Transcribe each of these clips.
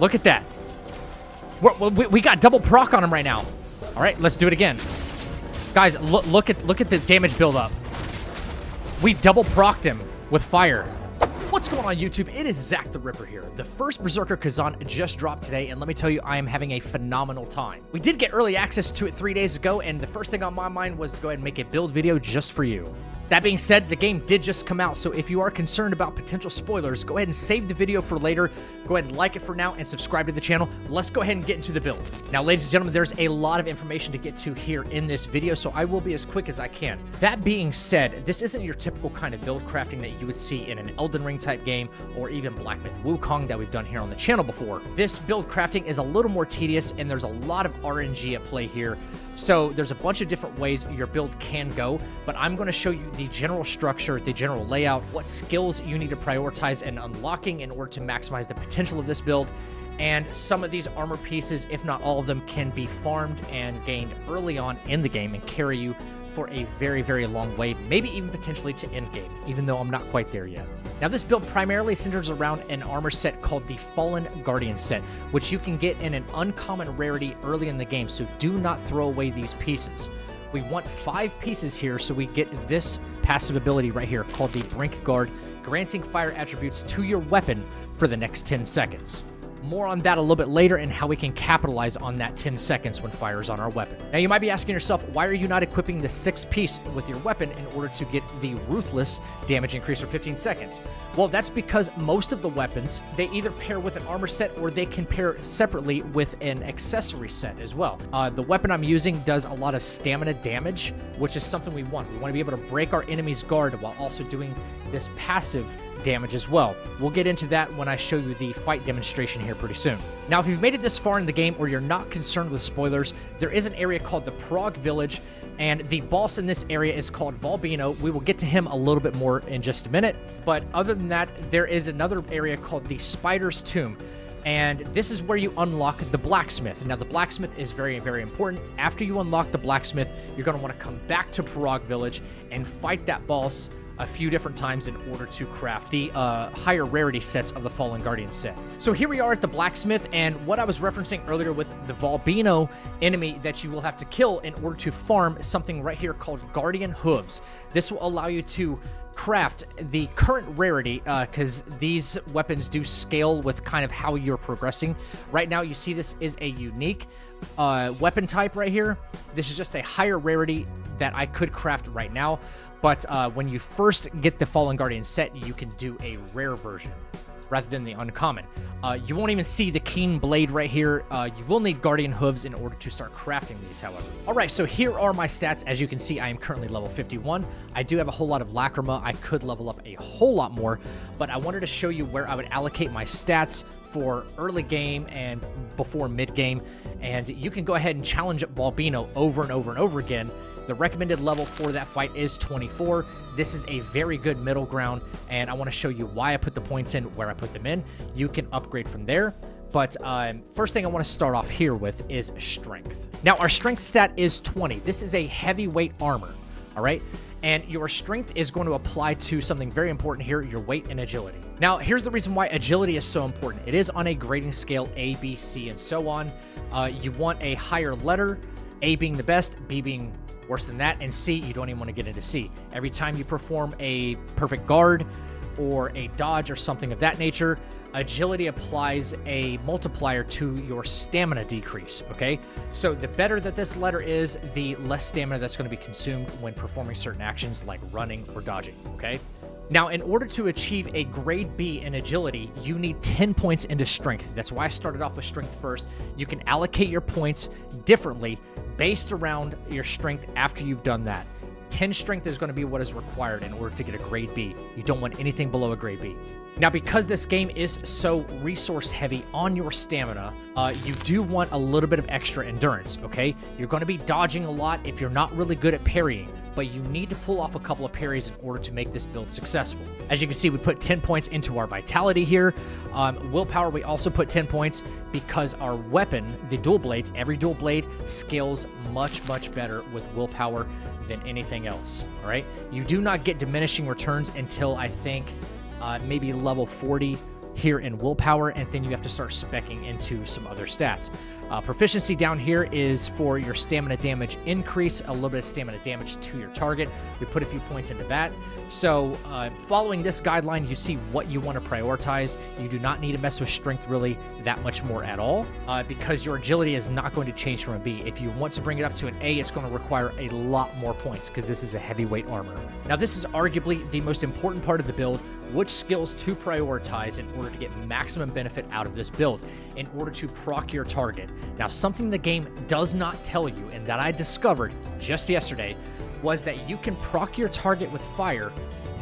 Look at that. We got double proc on him right now. All right, let's do it again. Guys, look at the damage buildup. We double procced him with fire. What's going on, YouTube? It is Zach the Ripper here. The First Berserker Kazhan just dropped today, and let me tell you, I am having a phenomenal time. We did get early access to it 3 days ago, and the first thing on my mind was to go ahead and make a build video just for you. That being said, the game did just come out, so if you are concerned about potential spoilers, go ahead and save the video for later. Go ahead and like it for now and subscribe to the channel. Let's go ahead and get into the build. Now, ladies and gentlemen, there's a lot of information to get to here in this video, so I will be as quick as I can. That being said, this isn't your typical kind of build crafting that you would see in an Elden Ring type game or even Black Myth Wukong that we've done here on the channel before. This build crafting is a little more tedious, and there's a lot of RNG at play here. So there's a bunch of different ways your build can go, but I'm going to show you the general structure, the general layout, what skills you need to prioritize and unlocking in order to maximize the potential of this build. And some of these armor pieces, if not all of them, can be farmed and gained early on in the game and carry you for a very, very long way, maybe even potentially to end game, even though I'm not quite there yet. Now, this build primarily centers around an armor set called the Fallen Guardian set, which you can get in an uncommon rarity early in the game, so do not throw away these pieces. We want 5 pieces here, so we get this passive ability right here called the Brink Guard, granting fire attributes to your weapon for the next 10 seconds. More on that a little bit later and how we can capitalize on that 10 seconds when fire is on our weapon. Now, you might be asking yourself, why are you not equipping the 6th piece with your weapon in order to get the Ruthless damage increase for 15 seconds? Well, that's because most of the weapons, they either pair with an armor set or they can pair separately with an accessory set as well. The weapon I'm using does a lot of stamina damage, which is something we want. We want to be able to break our enemy's guard while also doing this passive damage as well. We'll get into that when I show you the fight demonstration here pretty soon. Now, if you've made it this far in the game or you're not concerned with spoilers, there is an area called the Prague Village, and the boss in this area is called Volbino. We will get to him a little bit more in just a minute, but other than that, there is another area called the Spider's Tomb, and this is where you unlock the blacksmith. Now, the blacksmith is very, very important. After you unlock the blacksmith, you're going to want to come back to Prague Village and fight that boss a few different times in order to craft the higher rarity sets of the Fallen Guardian set. So here we are at the blacksmith, and what I was referencing earlier with the Volbino enemy that you will have to kill in order to farm something right here called Guardian Hooves. This will allow you to craft the current rarity, because these weapons do scale with kind of how you're progressing. Right now, you see this is a unique weapon type right here. This is just a higher rarity that I could craft right now, but when you first get the Fallen Guardian set, you can do a rare version rather than the uncommon. You won't even see the keen blade right here. You will need Guardian Hooves in order to start crafting these, however. All right, so here are my stats. As you can see, I am currently level 51. I do have a whole lot of Lacrima. I could level up a whole lot more, but I wanted to show you where I would allocate my stats for early game and before mid game, and you can go ahead and challenge Volbino over and over and over again. The recommended level for that fight is 24. This is a very good middle ground, and I want to show you why I put the points in, where I put them in. You can upgrade from there, but first thing I want to start off here with is strength. Now, our strength stat is 20. This is a heavyweight armor, all right? And your strength is going to apply to something very important here, your weight and agility. Now, here's the reason why agility is so important. It is on a grading scale, A, B, C, and so on. You want a higher letter, A being the best, B being worse than that, and C, you don't even want to get into C. Every time you perform a perfect guard or a dodge or something of that nature, agility applies a multiplier to your stamina decrease, okay? So the better that this letter is, the less stamina that's going to be consumed when performing certain actions like running or dodging, okay? Now, in order to achieve a grade B in agility, you need 10 points into strength. That's why I started off with strength first. You can allocate your points differently based around your strength after you've done that. 10 strength is going to be what is required in order to get a grade B. You don't want anything below a grade B. Now, because this game is so resource heavy on your stamina, you do want a little bit of extra endurance, okay? You're going to be dodging a lot if you're not really good at parrying, but you need to pull off a couple of parries in order to make this build successful. As you can see, we put 10 points into our vitality here. Willpower, we also put 10 points because our weapon, the dual blades, every dual blade scales much, much better with willpower than anything else, all right? You do not get diminishing returns until I think maybe level 40 here in willpower, and then you have to start speccing into some other stats. Proficiency down here is for your stamina damage increase, a little bit of stamina damage to your target. We put a few points into that. So following this guideline, you see what you want to prioritize. You do not need to mess with strength really that much more at all, because your agility is not going to change from a B. If you want to bring it up to an A, it's going to require a lot more points because this is a heavyweight armor. Now, this is arguably the most important part of the build, which skills to prioritize in order to get maximum benefit out of this build, in order to proc your target. Now, something the game does not tell you, and that I discovered just yesterday, was that you can proc your target with fire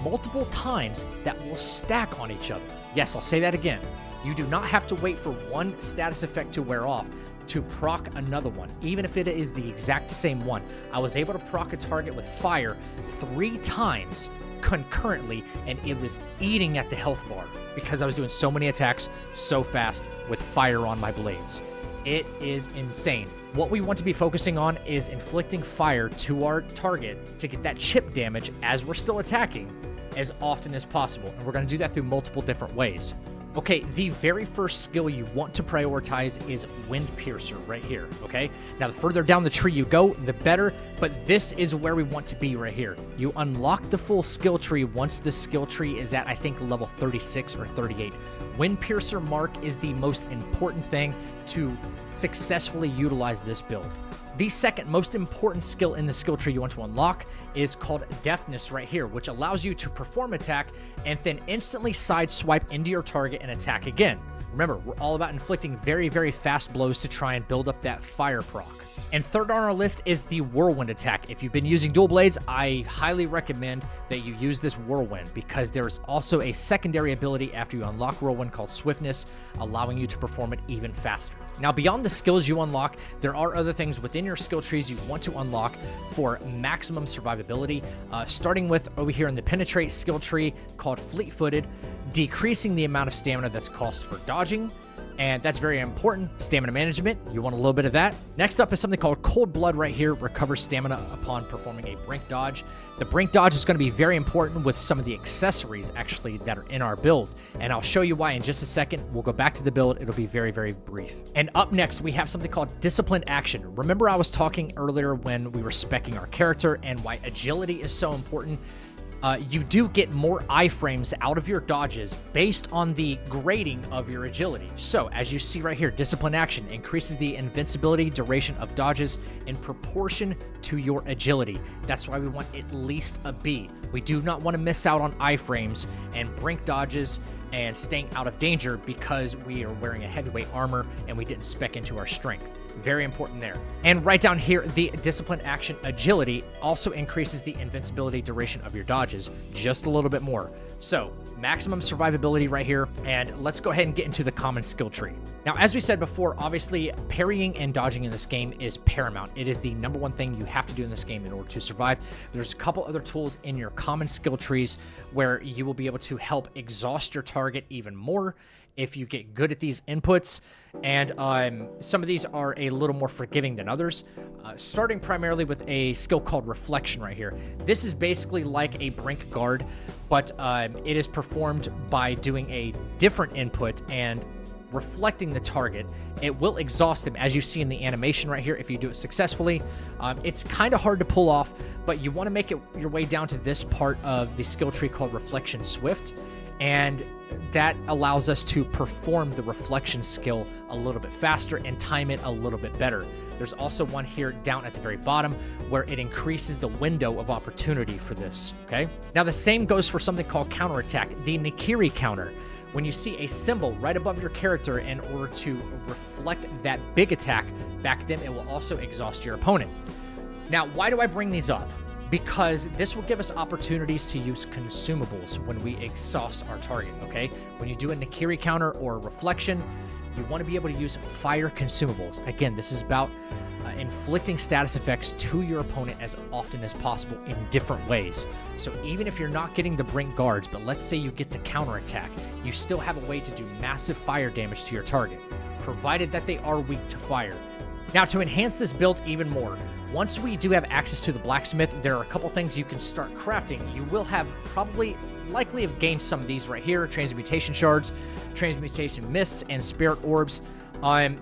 multiple times that will stack on each other. Yes, I'll say that again. You do not have to wait for one status effect to wear off to proc another one, even if it is the exact same one. I was able to proc a target with fire 3 times concurrently, and it was eating at the health bar because I was doing so many attacks so fast with fire on my blades. It is insane. What we want to be focusing on is inflicting fire to our target to get that chip damage as we're still attacking as often as possible, and we're going to do that through multiple different ways. Okay, the very first skill you want to prioritize is Wind Piercer right here, okay? Now, the further down the tree you go, the better, but this is where we want to be right here. You unlock the full skill tree once the skill tree is at, I think, level 36 or 38. Wind Piercer mark is the most important thing to successfully utilize this build. The second most important skill in the skill tree you want to unlock is called Deafness right here, which allows you to perform attack and then instantly side swipe into your target and attack again. Remember, we're all about inflicting very, very fast blows to try and build up that fire proc. And third on our list is the Whirlwind attack. If you've been using dual blades, I highly recommend that you use this Whirlwind, because there's also a secondary ability after you unlock Whirlwind called Swiftness, allowing you to perform it even faster. Now, beyond the skills you unlock, there are other things within your skill trees you want to unlock for maximum survivability, starting with over here in the Penetrate skill tree called Fleet-Footed, decreasing the amount of stamina that's cost for dodging. And that's very important. Stamina management, you want a little bit of that. Next up is something called Cold Blood right here. Recovers stamina upon performing a brink dodge. The brink dodge is going to be very important with some of the accessories, actually, that are in our build. And I'll show you why in just a second. We'll go back to the build. It'll be very, very brief. And up next, we have something called Disciplined Action. Remember I was talking earlier when we were speccing our character and why agility is so important? You do get more iframes out of your dodges based on the grading of your agility. So, as you see right here, Disciplined Action increases the invincibility duration of dodges in proportion to your agility. That's why we want at least a B. We do not want to miss out on iframes and brink dodges and staying out of danger because we are wearing a heavyweight armor and we didn't spec into our strength. Very important there. And right down here, the Disciplined Action Agility also increases the invincibility duration of your dodges just a little bit more. So, maximum survivability right here, and let's go ahead and get into the common skill tree. Now, as we said before, obviously, parrying and dodging in this game is paramount. It is the number one thing you have to do in this game in order to survive. There's a couple other tools in your common skill trees where you will be able to help exhaust your target even more if you get good at these inputs, and some of these are a little more forgiving than others, starting primarily with a skill called Reflection right here. This is basically like a brink guard, but it is performed by doing a different input and reflecting the target. It will exhaust them, as you see in the animation right here, if you do it successfully. It's kind of hard to pull off, but you want to make it your way down to this part of the skill tree called Reflection Swift, and that allows us to perform the reflection skill a little bit faster and time it a little bit better. There's also one here down at the very bottom where it increases the window of opportunity for this, okay? Now, the same goes for something called Counterattack, the Nikiri counter. When you see a symbol right above your character in order to reflect that big attack, back then it will also exhaust your opponent. Now, why do I bring these up? Because this will give us opportunities to use consumables when we exhaust our target, okay? When you do a Nikiri counter or a reflection, you want to be able to use fire consumables. Again, this is about inflicting status effects to your opponent as often as possible in different ways. So even if you're not getting the brink guards, but let's say you get the counterattack, you still have a way to do massive fire damage to your target, provided that they are weak to fire. Now, to enhance this build even more, once we do have access to the blacksmith, there are a couple things you can start crafting. You will have probably likely have gained some of these right here: transmutation shards, transmutation mists, and spirit orbs.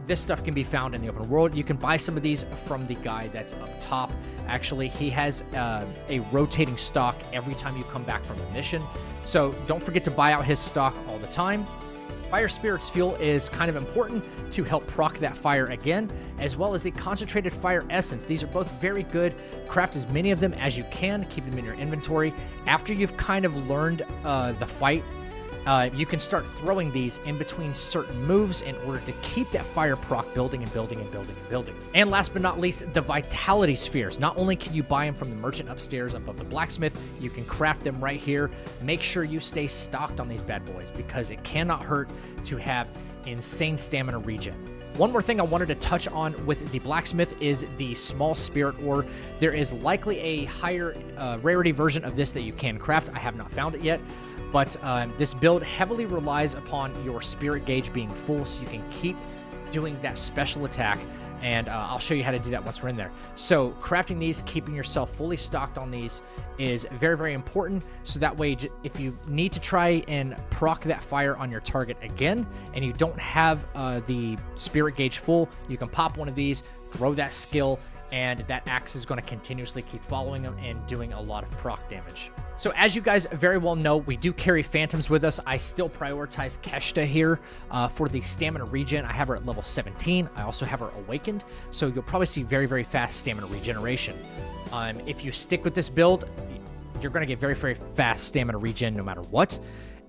This stuff can be found in the open world. You can buy some of these from the guy that's up top. Actually, he has a rotating stock every time you come back from a mission. So don't forget to buy out his stock all the time. Fire Spirit's fuel is kind of important to help proc that fire again, as well as the concentrated fire essence. These are both very good. Craft as many of them as you can. Keep them in your inventory. After you've kind of learned the fight, you can start throwing these in between certain moves in order to keep that fire proc building and building and building and building. And last but not least, the Vitality Spheres. Not only can you buy them from the merchant upstairs above the blacksmith, you can craft them right here. Make sure you stay stocked on these bad boys because it cannot hurt to have insane stamina regen. One more thing I wanted to touch on with the blacksmith is the small spirit ore. There is likely a higher rarity version of this that you can craft. I have not found it yet. But this build heavily relies upon your spirit gauge being full so you can keep doing that special attack. And I'll show you how to do that once we're in there. So crafting these, keeping yourself fully stocked on these is very, very important. So that way, if you need to try and proc that fire on your target again, and you don't have the spirit gauge full, you can pop one of these, throw that skill, and that axe is going to continuously keep following them and doing a lot of proc damage. So as you guys very well know, we do carry phantoms with us. I still prioritize Keshta here for the stamina regen. I have her at level 17. I also have her awakened, so you'll probably see very, very fast stamina regeneration. If you stick with this build, you're going to get very, very fast stamina regen no matter what.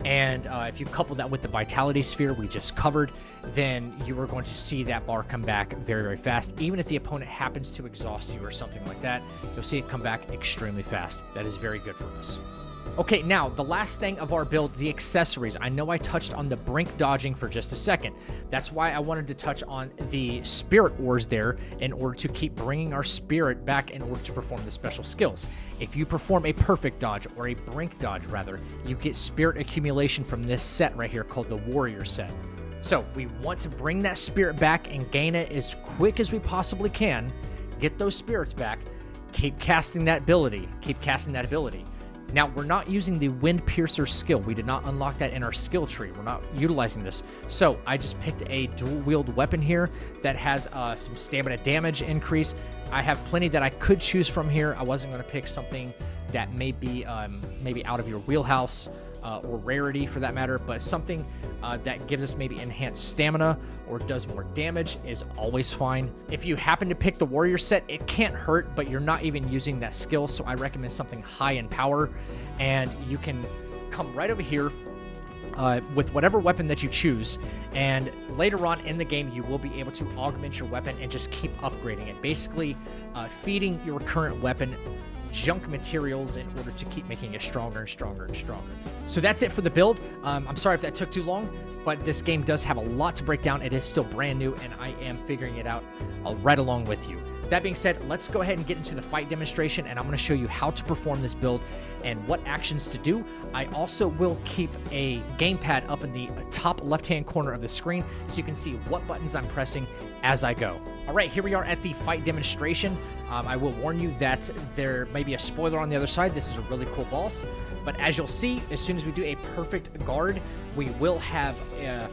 And if you couple that with the Vitality Sphere we just covered, then you are going to see that bar come back very, very fast. Even if the opponent happens to exhaust you or something like that, you'll see it come back extremely fast. That is very good for us. Okay, now, the last thing of our build, the accessories. I know I touched on the brink dodging for just a second. That's why I wanted to touch on the spirit ores there in order to keep bringing our spirit back in order to perform the special skills. If you perform a perfect dodge, or a brink dodge, rather, you get spirit accumulation from this set right here called the Warrior set. So, we want to bring that spirit back and gain it as quick as we possibly can. Get those spirits back. Keep casting that ability. Now, we're not using the Wind Piercer skill. We did not unlock that in our skill tree. We're not utilizing this. So I just picked a dual-wield weapon here that has some stamina damage increase. I have plenty that I could choose from here. I wasn't going to pick something that may be maybe out of your wheelhouse or rarity for that matter, but something that gives us maybe enhanced stamina or does more damage is always fine. If you happen to pick the Warrior set, it can't hurt, but you're not even using that skill, so I recommend something high in power, and you can come right over here with whatever weapon that you choose, and later on in the game you will be able to augment your weapon and just keep upgrading it, basically feeding your current weapon junk materials in order to keep making it stronger and stronger and stronger. So that's it for the build. I'm sorry if that took too long, but this game does have a lot to break down. It is still brand new, and I am figuring it out right along with you. That being said, let's go ahead and get into the fight demonstration, and I'm going to show you how to perform this build and what actions to do. I also will keep a gamepad up in the top left-hand corner of the screen so you can see what buttons I'm pressing as I go. All right, here we are at the fight demonstration. I will warn you that there may be a spoiler on the other side. This is a really cool boss. But as you'll see, as soon as we do a perfect guard, we will have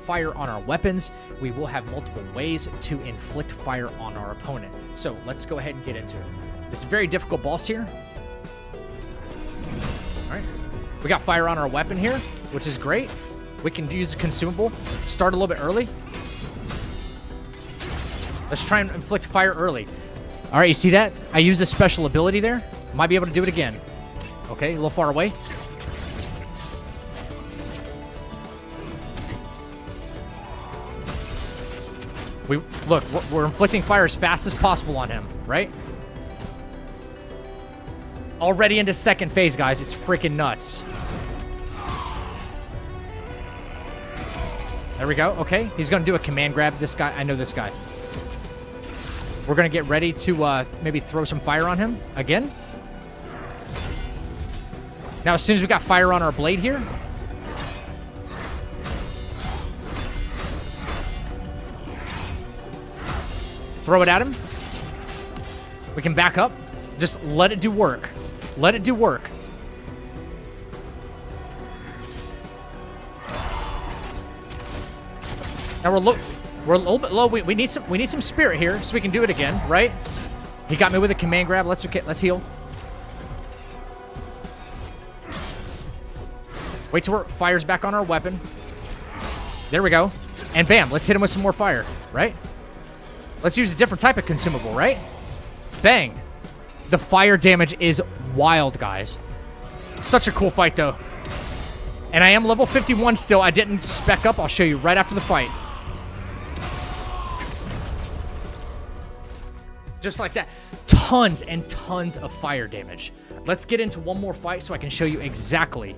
fire on our weapons. We will have multiple ways to inflict fire on our opponent. So let's go ahead and get into it. It's a very difficult boss here. All right. We got fire on our weapon here, which is great. We can use a consumable. Start a little bit early. Let's try and inflict fire early. All right, you see that? I used a special ability there. Might be able to do it again. Okay, a little far away. Look, we're inflicting fire as fast as possible on him, right? Already into second phase, guys. It's freaking nuts. There we go. Okay, he's going to do a command grab. This guy, I know this guy. We're going to get ready to maybe throw some fire on him again. Now, as soon as we got fire on our blade here, throw it at him. We can back up. Just let it do work. Let it do work. Now we're a little bit low. We need some spirit here so we can do it again, right? He got me with a command grab. Let's heal. Wait till fire's back on our weapon. There we go. And bam, let's hit him with some more fire, right? Let's use a different type of consumable, right? Bang. The fire damage is wild, guys. Such a cool fight, though. And I am level 51 still. I didn't spec up. I'll show you right after the fight. Just like that. Tons and tons of fire damage. Let's get into one more fight so I can show you exactly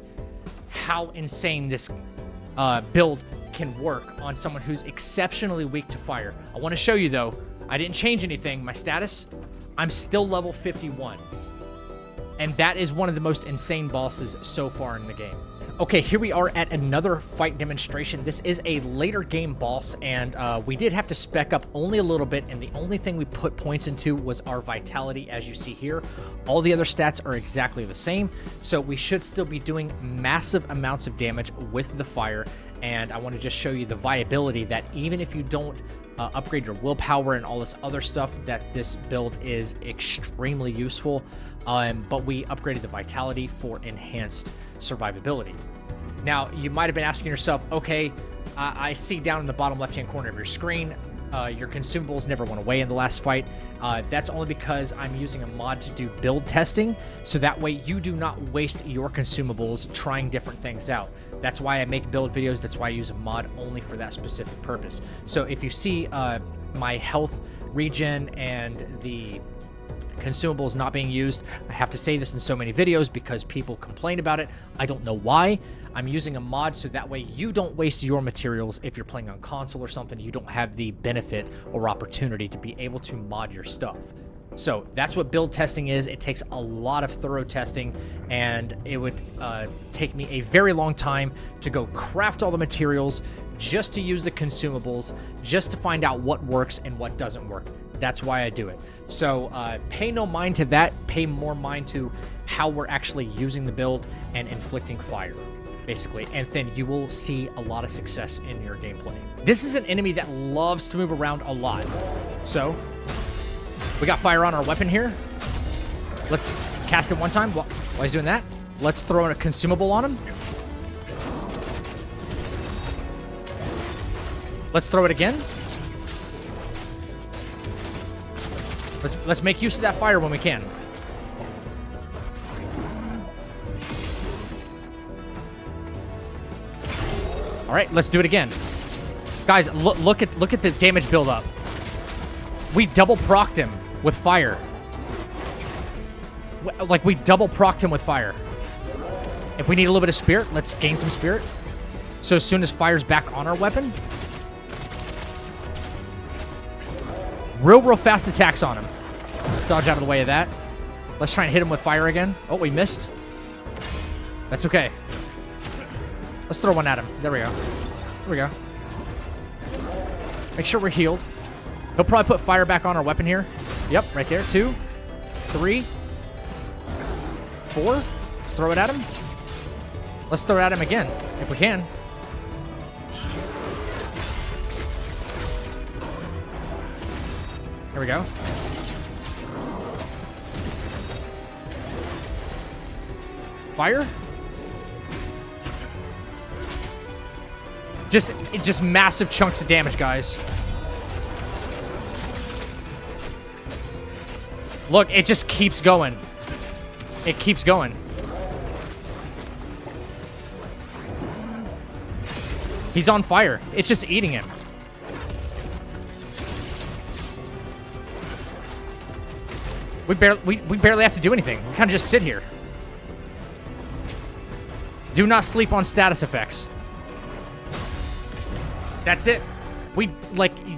how insane this build can work on someone who's exceptionally weak to fire. I want to show you, though, I didn't change anything. My status, I'm still level 51. And that is one of the most insane bosses so far in the game. Okay, here we are at another fight demonstration. This is a later game boss, and we did have to spec up only a little bit, and the only thing we put points into was our vitality, as you see here. All the other stats are exactly the same, so we should still be doing massive amounts of damage with the fire, and I want to just show you the viability that even if you don't upgrade your willpower and all this other stuff, that this build is extremely useful, but we upgraded the vitality for enhanced survivability. Now, you might have been asking yourself, okay, I see down in the bottom left-hand corner of your screen, your consumables never went away in the last fight. That's only because I'm using a mod to do build testing, so that way you do not waste your consumables trying different things out. That's why I make build videos. That's why I use a mod only for that specific purpose. So if you see my health regen and the consumables not being used, I have to say this in so many videos because people complain about it. I don't know why. I'm using a mod so that way you don't waste your materials. If you're playing on console or something, you don't have the benefit or opportunity to be able to mod your stuff. So that's what build testing is. It takes a lot of thorough testing, and it would take me a very long time to go craft all the materials just to use the consumables, just to find out what works and what doesn't work. That's why I do it. So pay no mind to that. Pay more mind to how we're actually using the build and inflicting fire, basically. And then you will see a lot of success in your gameplay. This is an enemy that loves to move around a lot. So we got fire on our weapon here. Let's cast it one time. While he's doing that, let's throw in a consumable on him. Let's throw it again. Let's make use of that fire when we can. All right, let's do it again. Guys, look at the damage buildup. We double procced him with fire. Like, we double procced him with fire. If we need a little bit of spirit, let's gain some spirit. So as soon as fire's back on our weapon, real fast attacks on him. Let's dodge out of the way of that. Let's try and hit him with fire again. Oh, we missed. That's okay. Let's throw one at him. There we go. There we go. Make sure we're healed. He'll probably put fire back on our weapon here. Yep, right there. 2, 3, 4. Let's throw it at him. Let's throw it at him again, if we can. There we go. Fire. Just massive chunks of damage, guys. Look, it just keeps going. It keeps going. He's on fire. It's just eating him. We barely have to do anything. We kind of just sit here. Do not sleep on status effects. That's it.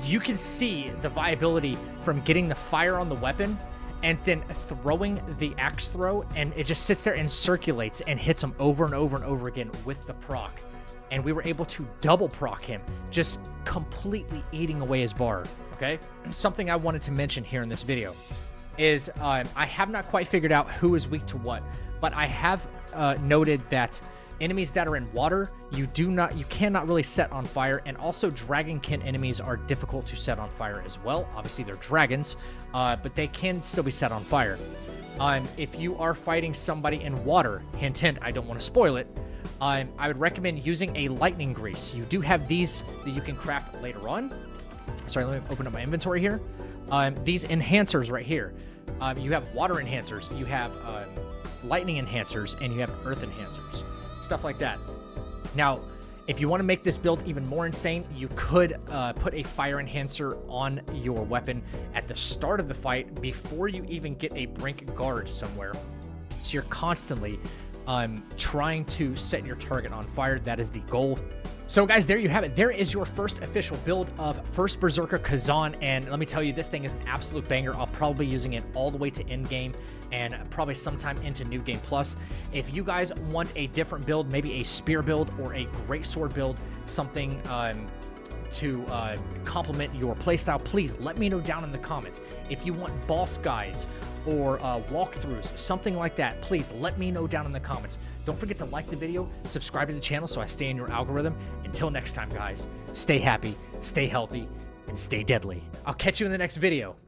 You can see the viability from getting the fire on the weapon and then throwing the axe throw, and it just sits there and circulates and hits him over and over and over again with the proc. And we were able to double proc him, just completely eating away his bar, okay? Something I wanted to mention here in this video is I have not quite figured out who is weak to what, but I have noted that Enemies that are in water, you cannot really set on fire, and also dragonkin enemies are difficult to set on fire as well. Obviously, they're dragons, but they can still be set on fire. If you are fighting somebody in water, hint, hint, I don't want to spoil it, I would recommend using a lightning grease. You do have these that you can craft later on. Sorry, let me open up my inventory here. These enhancers right here. You have water enhancers, you have lightning enhancers, and you have earth enhancers. Stuff like that. Now, if you want to make this build even more insane, you could put a fire enhancer on your weapon at the start of the fight before you even get a brink guard somewhere. So you're constantly trying to set your target on fire. That is the goal. So guys, there you have it. There is your first official build of First Berserker Kazhan, and let me tell you, this thing is an absolute banger. I'll probably be using it all the way to end game and probably sometime into New Game Plus. If you guys want a different build, maybe a spear build or a greatsword build, something to complement your playstyle, please let me know down in the comments. If you want boss guides or walkthroughs, something like that, please let me know down in the comments. Don't forget to like the video, subscribe to the channel so I stay in your algorithm. Until next time, guys, stay happy, stay healthy, and stay deadly. I'll catch you in the next video.